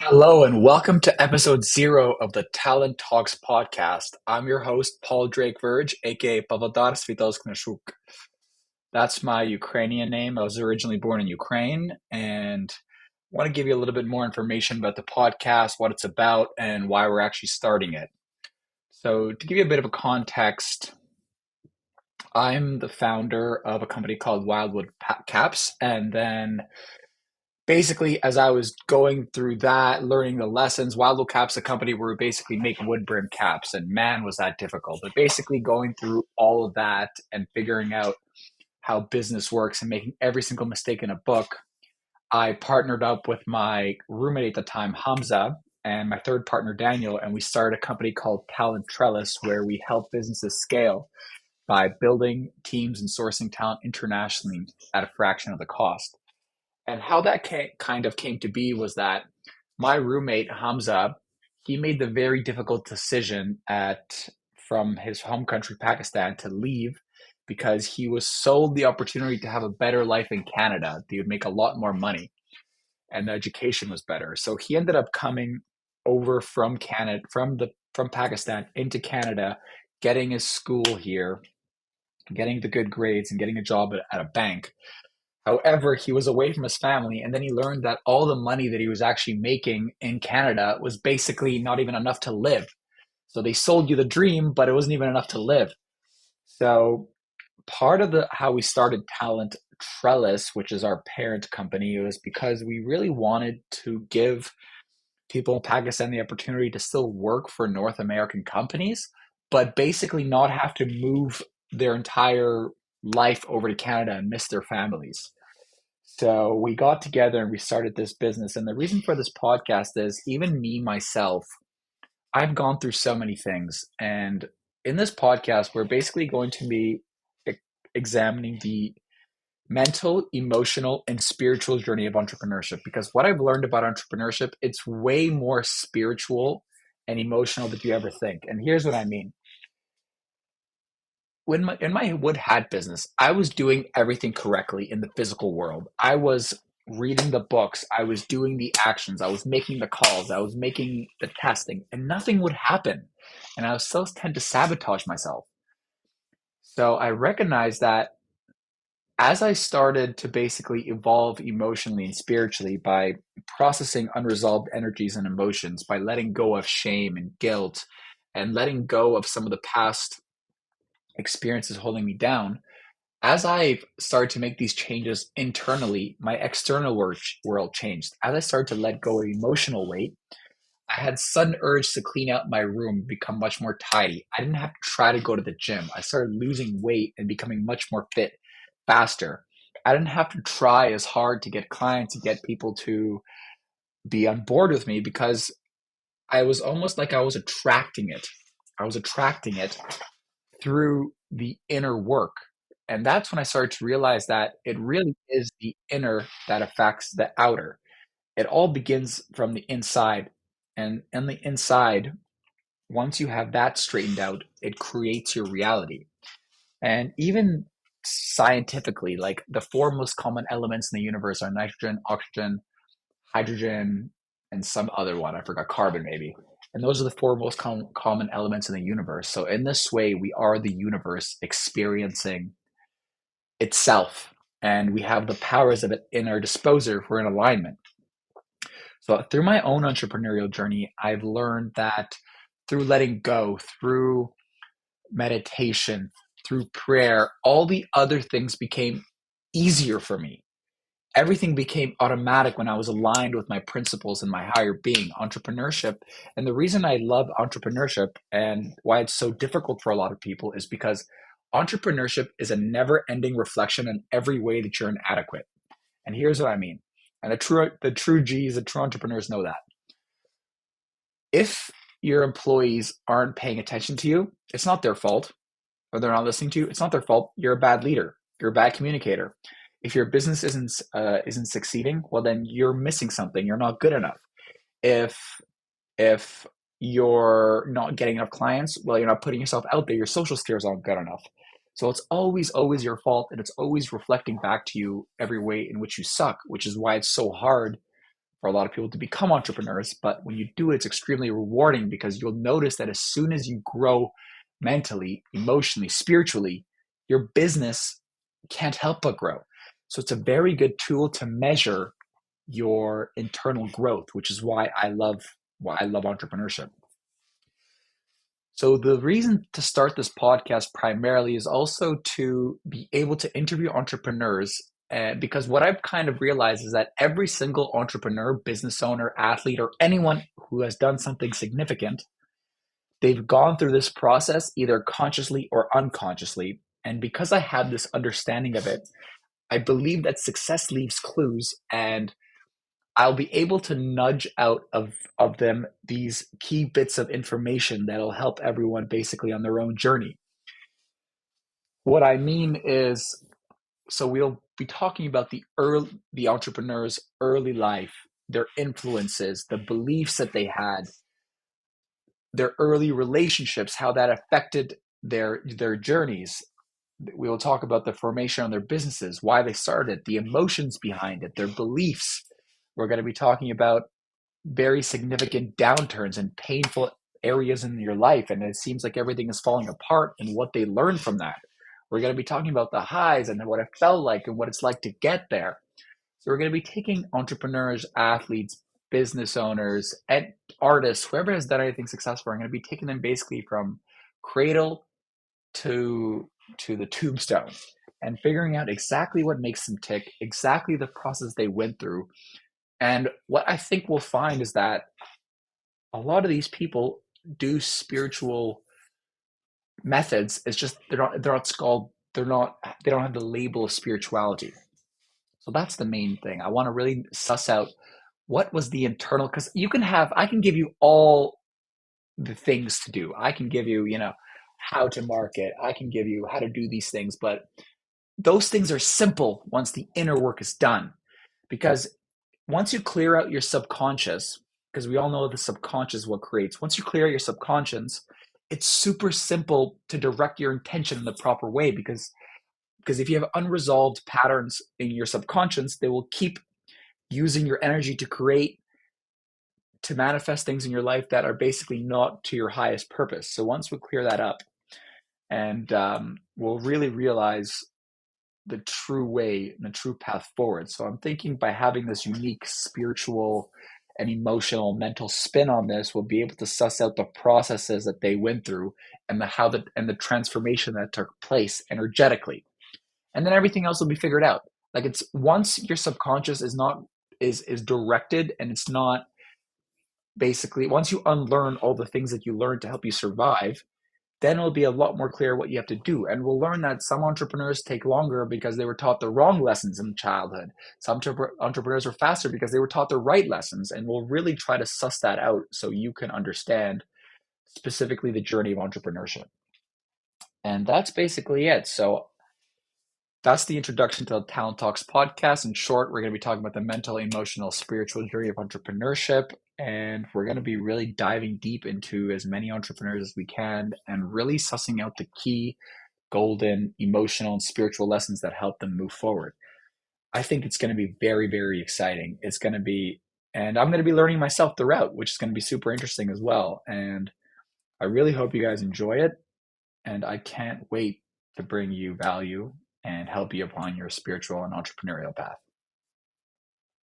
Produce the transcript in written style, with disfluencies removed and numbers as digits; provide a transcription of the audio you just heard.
Hello and welcome to episode 0 of the Talent Talks podcast. I'm your host, Paul Drake Verge, aka Pavlodar the Ukrainian. That's my Ukrainian name. I was originally born in Ukraine and want to give you a little bit more information about the podcast, what it's about, and why we're actually starting it. So, to give you a bit of a context, I'm the founder of a company called Wildwood Caps, and then basically, as I was going through that, learning the lessons, Wildwood Caps, a company where we basically make wood brim caps, and man, was that difficult. But basically, going through all of that and figuring out how business works and making every single mistake in a book, I partnered up with my roommate at the time, Hamza, and my third partner, Daniel, and we started a company called Talent Trellis, where we help businesses scale by building teams and sourcing talent internationally at a fraction of the cost. And how that kind of came to be was that my roommate Hamza, he made the very difficult decision at from his home country Pakistan to leave because he was sold the opportunity to have a better life in Canada. He would make a lot more money and the education was better. So he ended up coming over from Canada from Pakistan into Canada, getting his school here, getting the good grades and getting a job at a bank. However, he was away from his family, and then he learned that all the money that he was actually making in Canada was basically not even enough to live. So they sold you the dream, but it wasn't even enough to live. So part of the how we started Talent Trellis, which is our parent company, was because we really wanted to give people in Pakistan the opportunity to still work for North American companies, but basically not have to move their entire life over to Canada and miss their families. So we got together and we started this business. And the reason for this podcast is even me, myself, I've gone through so many things. And in this podcast, we're basically going to be examining the mental, emotional, and spiritual journey of entrepreneurship. Because what I've learned about entrepreneurship, it's way more spiritual and emotional than you ever think. And here's what I mean. In my wood hat business, I was doing everything correctly in the physical world. I was reading the books, I was doing the actions, I was making the calls, I was making the testing, and nothing would happen. And I was still tend to sabotage myself. So I recognized that as I started to basically evolve emotionally and spiritually by processing unresolved energies and emotions, by letting go of shame and guilt, and letting go of some of the past experiences holding me down, as I started to make these changes internally, my external world changed. As I started to let go of emotional weight, I had sudden urge to clean out my room, become much more tidy. I didn't have to try to go to the gym. I started losing weight and becoming much more fit faster. I didn't have to try as hard to get clients, to get people to be on board with me because I was almost like I was attracting it. I was attracting it through the inner work. And that's when I started to realize that it really is the inner that affects the outer. It all begins from the inside. And in the inside, once you have that straightened out, it creates your reality. And even scientifically, like the four most common elements in the universe are nitrogen, oxygen, hydrogen, and some other one. I forgot, carbon maybe. And those are the four most common elements in the universe. So in this way, we are the universe experiencing itself, and we have the powers of it in our disposal if we're in alignment. So through my own entrepreneurial journey, I've learned that through letting go, through meditation, through prayer, all the other things became easier for me. Everything became automatic when I was aligned with my principles and my higher being, entrepreneurship. And the reason I love entrepreneurship and why it's so difficult for a lot of people is because entrepreneurship is a never ending reflection on every way that you're inadequate. And here's what I mean. And the true G's, the true entrepreneurs know that. If your employees aren't paying attention to you, it's not their fault. Or they're not listening to you, it's not their fault. You're a bad leader. You're a bad communicator. If your business isn't succeeding, well then you're missing something. You're not good enough. If if you're not getting enough clients, well you're not putting yourself out there. Your social skills aren't good enough. So it's always your fault, and it's always reflecting back to you every way in which you suck, which is why it's so hard for a lot of people to become entrepreneurs. But when you do it, it's extremely rewarding because you'll notice that as soon as you grow mentally, emotionally, spiritually, your business can't help but grow. So it's a very good tool to measure your internal growth, which is why I love entrepreneurship. So the reason to start this podcast primarily is also to be able to interview entrepreneurs. Because what I've kind of realized is that every single entrepreneur, business owner, athlete, or anyone who has done something significant, they've gone through this process either consciously or unconsciously. And because I have this understanding of it, I believe that success leaves clues, and I'll be able to nudge out of them these key bits of information that'll help everyone basically on their own journey. What I mean is, so we'll be talking about the entrepreneur's early life, their influences, the beliefs that they had, their early relationships, how that affected their journeys. We will talk about the formation of their businesses, why they started, the emotions behind it, their beliefs. We're going to be talking about very significant downturns and painful areas in your life, and it seems like everything is falling apart, and what they learned from that. We're going to be talking about the highs and what it felt like and what it's like to get there. So we're going to be taking entrepreneurs, athletes, business owners, and artists, whoever has done anything successful. I'm going to be taking them basically from cradle to the tombstone and figuring out exactly what makes them tick, exactly the process they went through. And what I think we'll find is that a lot of these people do spiritual methods. It's just they don't have the label of spirituality. So that's the main thing. I want to really suss out what was the internal, because I can give you all the things to do. I can give you, how to market. I can give you how to do these things, but those things are simple once the inner work is done. Because once you clear out your subconscious, because we all know the subconscious is what creates, once you clear out your subconscious, it's super simple to direct your intention in the proper way, because if you have unresolved patterns in your subconscious, they will keep using your energy to manifest things in your life that are basically not to your highest purpose. So once we clear that up, and we'll really realize the true way and the true path forward. So I'm thinking by having this unique spiritual and emotional mental spin on this, we'll be able to suss out the processes that they went through and the transformation that took place energetically. And then everything else will be figured out. Like, it's once your subconscious is directed, and it's not basically, once you unlearn all the things that you learned to help you survive, then it'll be a lot more clear what you have to do. And we'll learn that some entrepreneurs take longer because they were taught the wrong lessons in childhood. Some entrepreneurs are faster because they were taught the right lessons. And we'll really try to suss that out so you can understand specifically the journey of entrepreneurship. And that's basically it. So that's the introduction to the Talent Talks podcast. In short, we're going to be talking about the mental, emotional, spiritual journey of entrepreneurship. And we're going to be really diving deep into as many entrepreneurs as we can and really sussing out the key golden emotional and spiritual lessons that help them move forward. I think it's going to be very, very exciting. And I'm going to be learning myself throughout, which is going to be super interesting as well. And I really hope you guys enjoy it. And I can't wait to bring you value and help you upon your spiritual and entrepreneurial path.